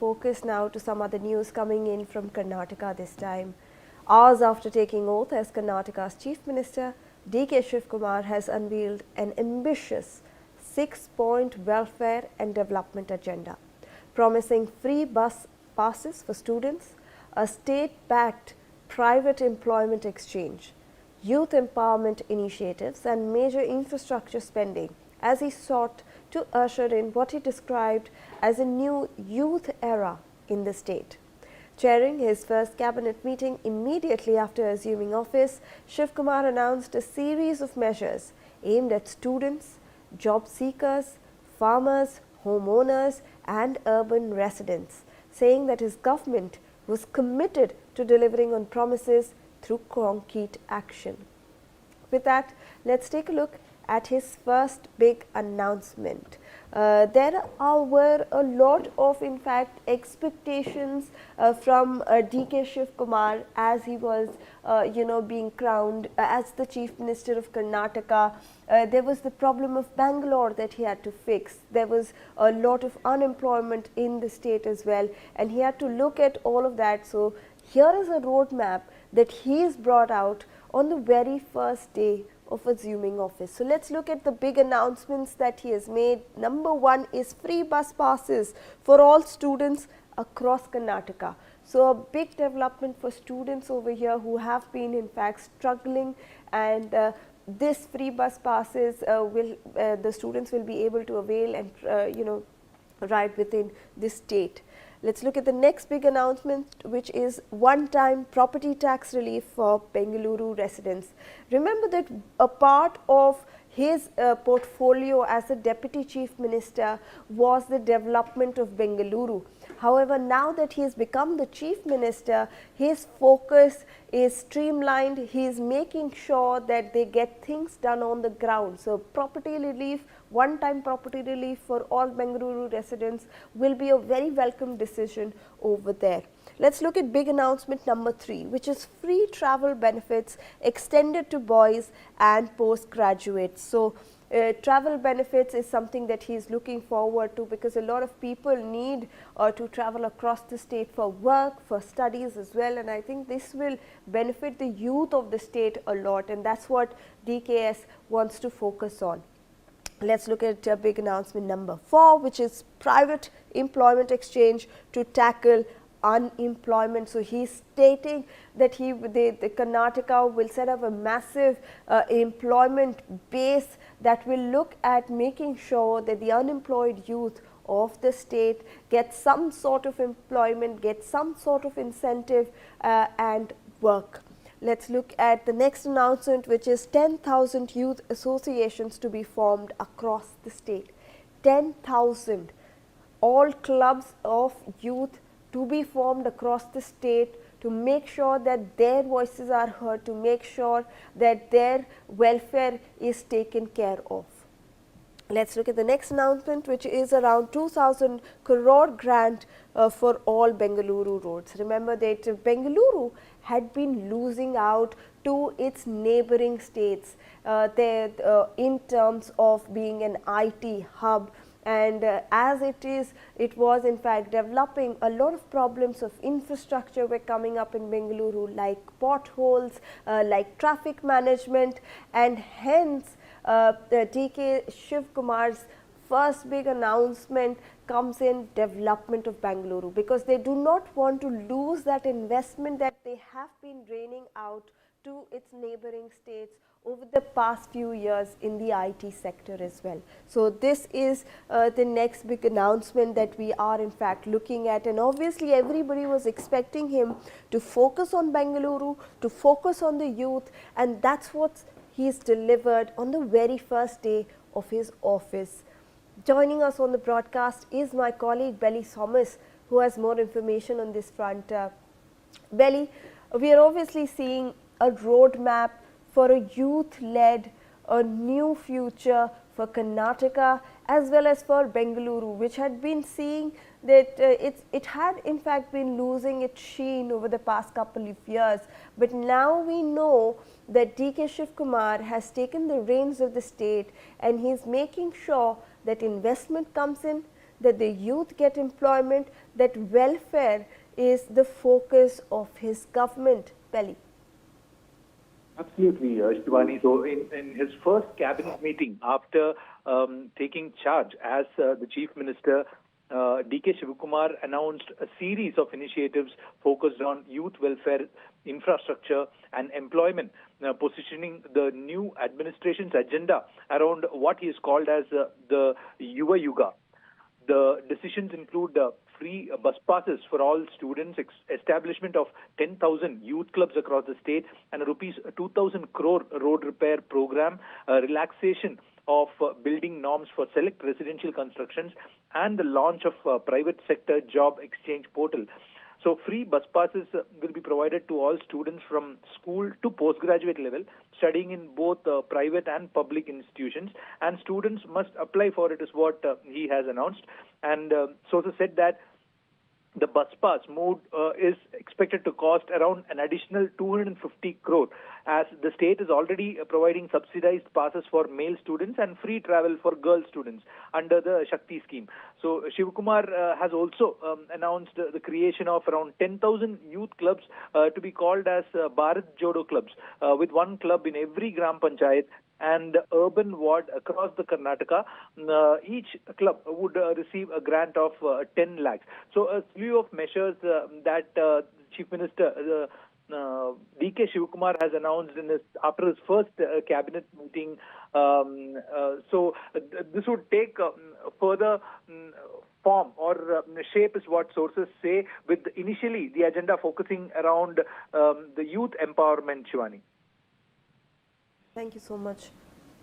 Focus now to some other news coming in from Karnataka this time. Hours after taking oath as Karnataka's Chief Minister, D.K. Shivakumar has unveiled an ambitious 6-point welfare and development agenda, promising free bus passes for students, a state-backed private employment exchange, youth empowerment initiatives and major infrastructure spending as he sought to usher in what he described as a new youth era in the state. Chairing his first cabinet meeting immediately after assuming office, Shivakumar announced a series of measures aimed at students, job seekers, farmers, homeowners and urban residents, saying that his government was committed to delivering on promises through concrete action. With that, let's take a look at his first big announcement. There were a lot of, in fact, expectations from D.K. Shivakumar as he was, being crowned as the Chief Minister of Karnataka. There was the problem of Bangalore that he had to fix. There was a lot of unemployment in the state as well, and he had to look at all of that. So here is a roadmap that he has brought out on the very first day of assuming office. So let's look at the big announcements that he has made. Number one is free bus passes for all students across Karnataka. So a big development for students over here who have been in fact struggling, and this free bus passes the students will be able to avail and ride within this state. Let's look at the next big announcement, which is one-time property tax relief for Bengaluru residents. Remember that a part of his portfolio as a Deputy Chief Minister was the development of Bengaluru. However, now that he has become the Chief Minister, his focus is streamlined. He is making sure that they get things done on the ground. So property relief, one-time property relief for all Bengaluru residents will be a very welcome decision over there. Let's look at big announcement number 3, which is free travel benefits extended to boys and postgraduates. So travel benefits is something that he is looking forward to, because a lot of people need to travel across the state for work, for studies as well, and I think this will benefit the youth of the state a lot, and that's what DKS wants to focus on. Let's look at big announcement number 4, which is private employment exchange to tackle unemployment. So he's stating that the Karnataka will set up a massive employment base that will look at making sure that the unemployed youth of the state get some sort of employment, get some sort of incentive and work. Let's look at the next announcement, which is 10,000 youth associations to be formed across the state. 10,000, all clubs of youth to be formed across the state to make sure that their voices are heard, to make sure that their welfare is taken care of. Let's look at the next announcement, which is around 2,000 crore grant for all Bengaluru roads. Remember that Bengaluru had been losing out to its neighboring states in terms of being an IT hub. And as it was in fact developing, a lot of problems of infrastructure were coming up in Bengaluru, like potholes, like traffic management, and hence D.K. Shivakumar's first big announcement comes in development of Bengaluru, because they do not want to lose that investment that they have been draining out to its neighboring states over the past few years in the IT sector as well. So this is the next big announcement that we are in fact looking at, and obviously everybody was expecting him to focus on Bengaluru, to focus on the youth, and that's what he's delivered on the very first day of his office. Joining us on the broadcast is my colleague Belly Thomas, who has more information on this front. Belly, we are obviously seeing a roadmap for a youth-led, a new future for Karnataka as well as for Bengaluru, which had been seeing that it had in fact been losing its sheen over the past couple of years. But now we know that D.K. Shivakumar has taken the reins of the state, and he is making sure that investment comes in, that the youth get employment, that welfare is the focus of his government. Pelly. Absolutely, Shivani. So, in his first cabinet meeting after taking charge as the Chief Minister, DK Shivakumar announced a series of initiatives focused on youth welfare, infrastructure, and employment, positioning the new administration's agenda around what he is called as the Yuva Yuga. The decisions include free bus passes for all students, establishment of 10,000 youth clubs across the state, and a rupees 2,000 crore road repair program, relaxation of building norms for select residential constructions, and the launch of private sector job exchange portal. So free bus passes will be provided to all students from school to postgraduate level, studying in both private and public institutions, and students must apply for it, is what he has announced. And sources said that the bus pass mode is expected to cost around an additional 250 crore, as the state is already providing subsidized passes for male students and free travel for girl students under the Shakti scheme. So Shivakumar has also announced the creation of around 10,000 youth clubs to be called as Bharat Jodo clubs, with one club in every Gram Panchayat and urban ward across the Karnataka. Each club would receive a grant of 10 lakhs. So a slew of measures that Chief Minister DK Shivakumar has announced after his first cabinet meeting. This would take further form or shape, is what sources say, with initially the agenda focusing around the youth empowerment, Shivani. Thank you so much.